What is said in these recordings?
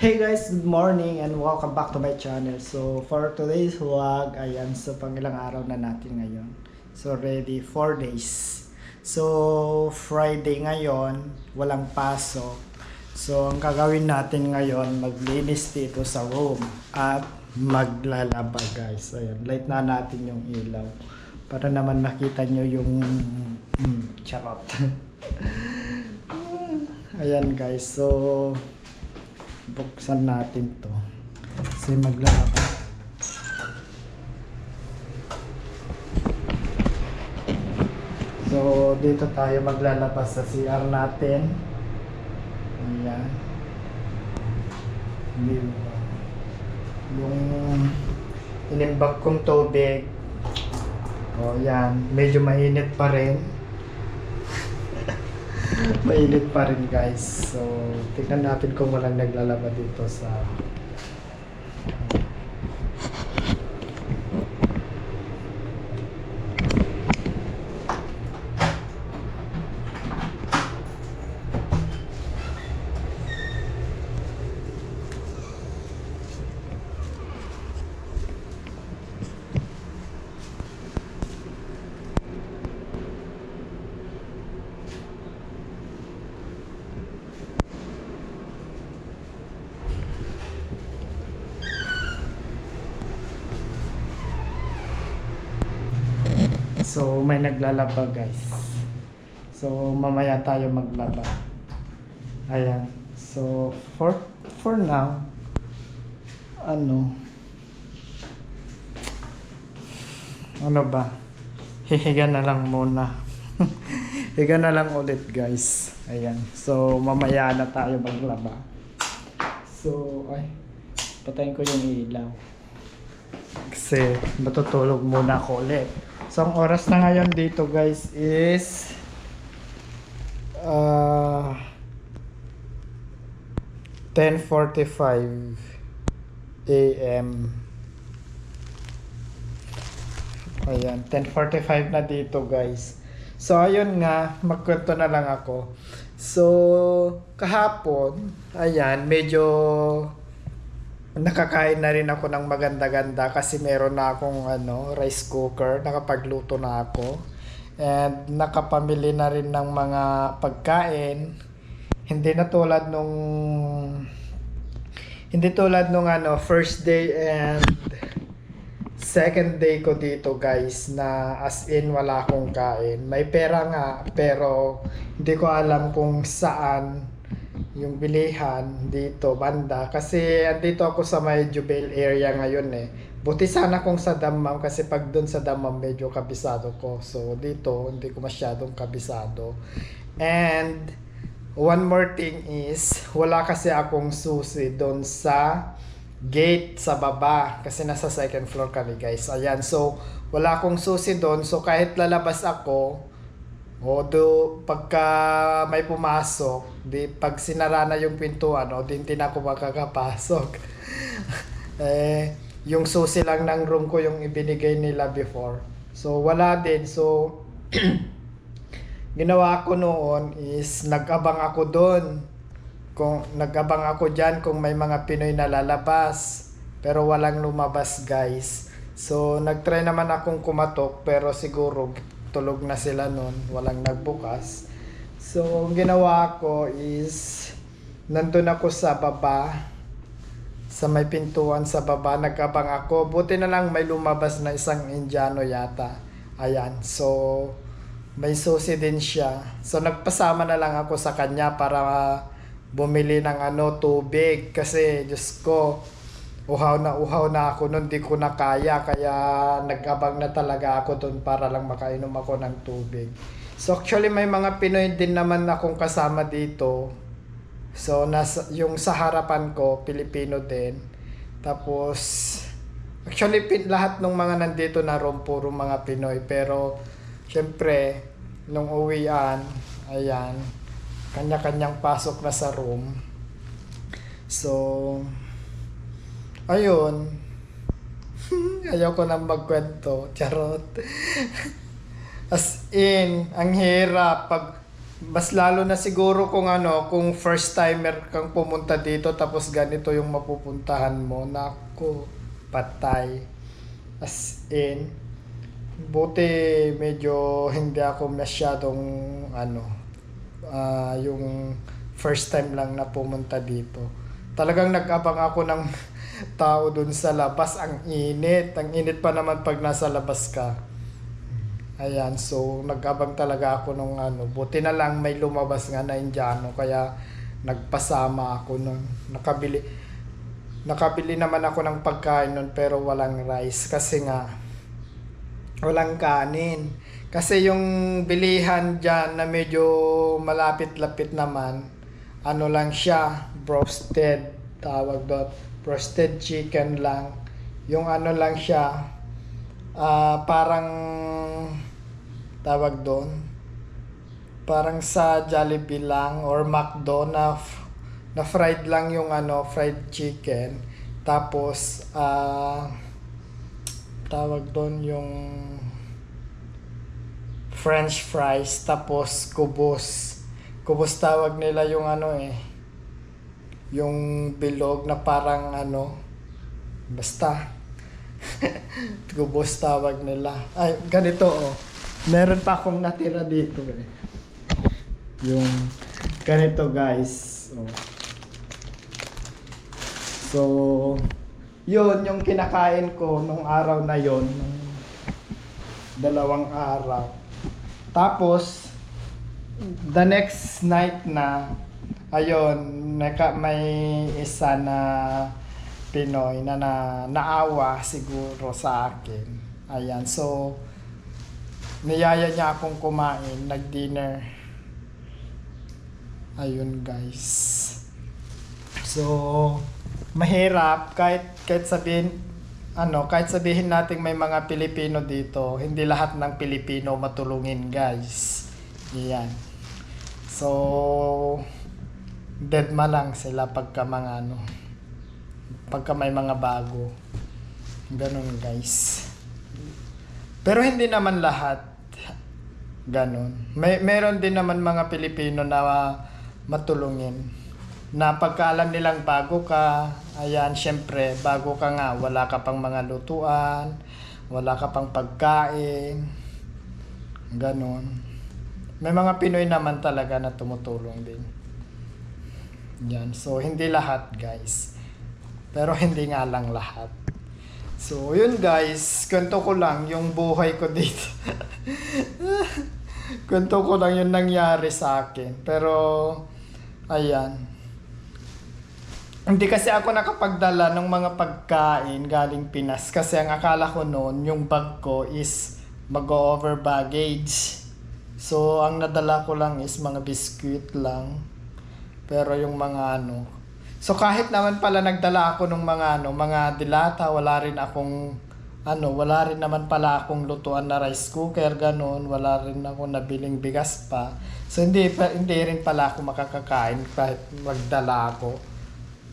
Hey guys, good morning and welcome back to my channel. So for today's vlog, ayan, so pangilang araw na natin ngayon. So ready 4 days. So Friday ngayon, walang pasok. So ang gagawin natin ngayon, maglinis dito sa room at maglalaba guys. Ayan, light na natin yung ilaw para naman makita nyo yung charot. Ayan guys, so buksan natin to kasi maglalaba. So dito tayo maglalabas sa CR natin. Ayan, yung inimbag kong tubig, o yan, medyo mainit pa rin. Mainit pa rin guys. So tignan natin kung walang naglalaba dito sa so may naglalaba guys. So mamaya tayo maglaba. Ayan. So for now, ano ba? Hihiga na lang muna. Higa na lang ulit guys. Ayan. So mamaya na tayo maglaba. So patayin ko yung ilaw kasi matutulog muna ako ulit. So ang oras na ngayon dito guys is 10:45 AM. Ayan, 10:45 na dito guys. So ayun nga, magkwento na lang ako. So kahapon, ayan, medyo nakakain na rin ako ng maganda-ganda kasi meron na akong rice cooker, nakapagluto na ako. And nakapamili na rin ng mga pagkain. Hindi tulad nung first day and second day ko dito guys, na as in wala akong kain. May pera nga pero hindi ko alam kung saan yung bilihan dito banda kasi andito ako sa may Jubel area ngayon Buti sana kung sa Dammam kasi pag dun sa Dammam medyo kabisado ko. So dito hindi ko masyadong kabisado. And one more thing is wala kasi akong susi doon sa gate sa baba kasi nasa second floor kami guys. Ayan, so wala akong susi doon. So kahit lalabas ako, pagka may pumasok, pag sinara na yung pintuan, hindi na ako makakapasok. Yung susi lang ng room ko yung ibinigay nila before. So wala din. So ginawa ko noon is nag-abang ako doon. Nag-abang ako dyan kung may mga Pinoy na lalabas. Pero walang lumabas guys. So nag-try naman akong kumatok pero siguro tulog na sila noon, walang nagbukas. So ang ginawa ko is nandun ako sa baba, sa may pintuan sa baba, nag-abang ako. Buti na lang may lumabas na isang Indiano yata. Ayan, so may susi din siya. So nagpasama na lang ako sa kanya para bumili ng tubig kasi Diyos ko, uhaw na ako nun, di ko na kaya nag-abang na talaga ako dun para lang makainom ako ng tubig. So actually may mga Pinoy din naman akong kasama dito. So yung sa harapan ko Pilipino din. Tapos actually lahat ng mga nandito na room puro mga Pinoy, pero syempre nung uwian, ayan, kanya-kanyang pasok na sa room. So ayun. Ayaw ko nang magkwento. Charot. As in, ang hirap. Mas lalo na siguro kung kung first timer kang pumunta dito tapos ganito yung mapupuntahan mo. Naku, patay. As in, buti medyo hindi ako masyadong yung first time lang na pumunta dito. Talagang nag-abang ako ng tao dun sa labas. Ang init. Ang init pa naman pag nasa labas ka. Ayan, so nag-abang talaga ako nung buti na lang may lumabas nga na Indiano kaya nagpasama ako nun. Nakabili naman ako ng pagkain nun pero walang rice kasi nga walang kanin. Kasi yung bilihan dyan na medyo malapit-lapit naman, lang siya, roasted, tawag doon, roasted chicken lang. Yung lang siya, parang tawag doon, parang sa Jollibee lang or McDo na fried lang yung fried chicken. Tapos tawag doon yung French fries, tapos kubos. Kubos tawag nila yung yung bilog na parang basta kubos tawag nila. Ay, ganito meron pa akong natira dito yung ganito guys. So yun yung kinakain ko nung araw na yon, nung 2 araw. Tapos the next night na ayun, may isa na Pinoy na naawa siguro sa akin. Ayan, so niyaya niya akong kumain, nag-dinner. Ayun guys. So mahirap kahit sabihin natin may mga Pilipino dito, hindi lahat ng Pilipino matulungin guys. Iyan. So deadma lang sila pagka may mga bago. Ganun guys. Pero hindi naman lahat ganun. Meron din naman mga Pilipino na matulungin. Na pagkaalam nilang bago ka, ayan, syempre, bago ka nga, wala ka pang mga lutuan, wala ka pang pagkain, ganun. May mga Pinoy naman talaga na tumutulong din. Yan, so hindi lahat guys. Pero hindi nga lang lahat. So, yun guys, kwento ko lang yung buhay ko dito. Kwento ko lang yung nangyari sa akin. Pero, ayan. Hindi kasi ako nakapagdala ng mga pagkain galing Pinas. Kasi ang akala ko noon, yung bag ko is mag-over baggage. So, ang nadala ko lang is mga biscuit lang. Pero yung mga So kahit naman pala nagdala ako ng mga dilata, wala rin naman pala akong lutuan na rice cooker, ganun, wala rin ako nabiling bigas pa. So hindi rin pala ako makakakain kahit magdala ako.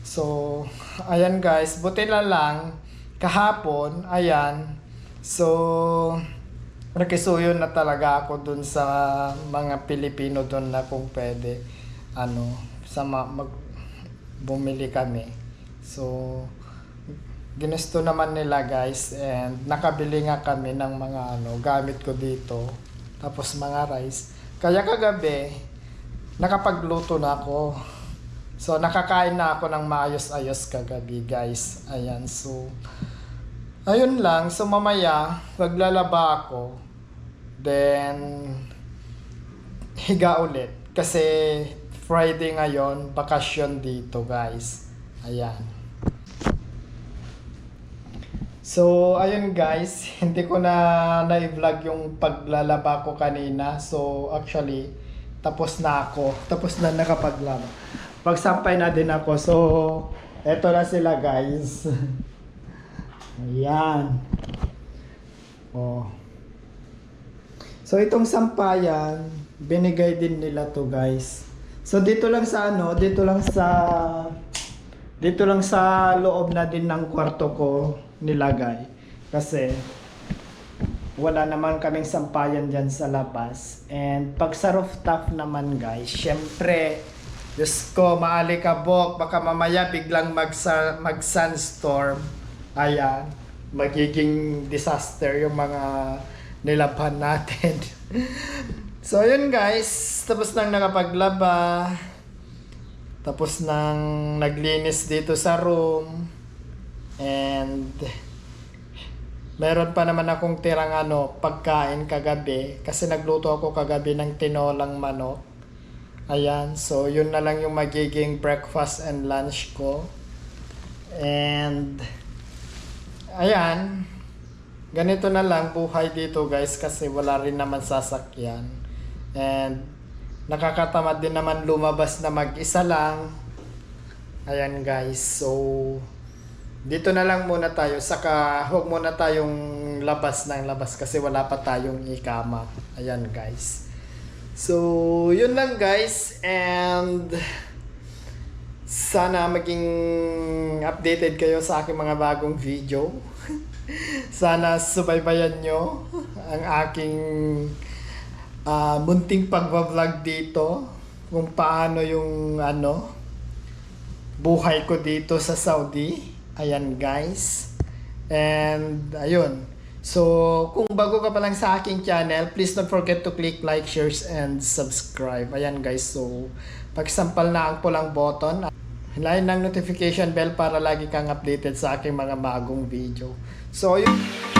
So ayan guys, buti na lang kahapon, ayan. So nakisuyo na talaga ako dun sa mga Pilipino dun na kung pwede bumili kami. So ginusto naman nila guys, and nakabili nga kami ng mga gamit ko dito, tapos mga rice. Kaya kagabi nakapagluto na ako. So nakakain na ako ng maayos-ayos kagabi guys. Ayan, so ayun lang. So mamaya maglalaba ako, then higa ulit kasi Friday ngayon, bakasyon dito guys. Ayan. So, ayun guys, hindi ko na-vlog yung paglalaba ko kanina. So, actually, tapos na ako. Tapos na nakapaglaba. Pagsampay na din ako. So, eto na sila guys. Ayan. Oh. So, itong sampayan, binigay din nila to guys. So dito lang sa loob na din ng kwarto ko nilagay. Kasi wala naman kaming sampayan dyan sa labas. And pag sa rooftop naman guys, syempre, Diyos ko, maalikabok, baka mamaya biglang mag-sunstorm. Ayan, magiging disaster yung mga nilabhan natin. So yun guys, tapos nang nakapaglaba, tapos nang naglinis dito sa room, and meron pa naman akong tirang pagkain kagabi kasi nagluto ako kagabi ng tinolang manok. Ayan, so yun na lang yung magiging breakfast and lunch ko. And ayan, ganito na lang buhay dito guys kasi wala rin naman sasakyan. And nakakatamad din naman lumabas na mag-isa lang. Ayan guys, so dito na lang muna tayo. Saka huwag muna tayong labas ng labas kasi wala pa tayong ikama. Ayan guys. So yun lang guys, and sana maging updated kayo sa aking mga bagong video. Sana subaybayan nyo ang aking munting pagbablog dito kung paano yung buhay ko dito sa Saudi. Ayan guys. And ayun. So kung bago ka pa lang sa aking channel, please don't forget to click like, shares, and subscribe. Ayan guys. So pagsampal na ang pulang button, hilahin ng notification bell para lagi kang updated sa aking mga bagong video. So yun.